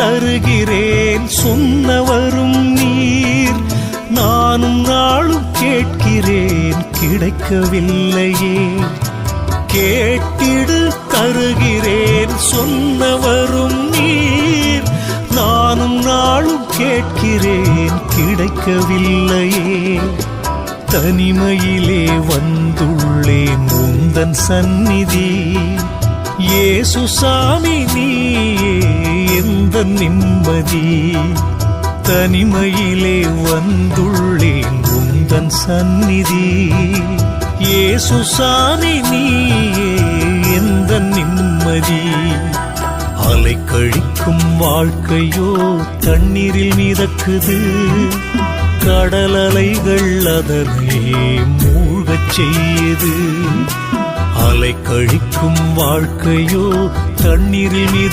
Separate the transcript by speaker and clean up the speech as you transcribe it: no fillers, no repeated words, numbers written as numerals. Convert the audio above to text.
Speaker 1: தருகிறேன் சொன்னவரும் நீர். நானும் நாளும் கேட்கிறேன் கிடைக்கவில்லையே. கேட்டிடு தருகிறேன் சொன்னவரும் நீர். நானும் நாளும் கேட்கிறேன் கிடைக்கவில்லையே. தனிமையிலே வந்துள்ளேன் உந்தன் சந்நிதி. இயேசு சாமி நீயே எந்தன் நிம்மதி. தனிமையிலே வந்துள்ளேன் உந்தன் சந்நிதி. இயேசு சாமி நீயே எந்தன் நிம்மதி. அலை கழிக்கும் வாழ்க்கையோ தண்ணீரில் மிதக்குது. கடல் அலைகள் அதனை மூழ்கச் செய்யுது. அலை கழிக்கும் வாழ்க்கையோ தண்ணீரில்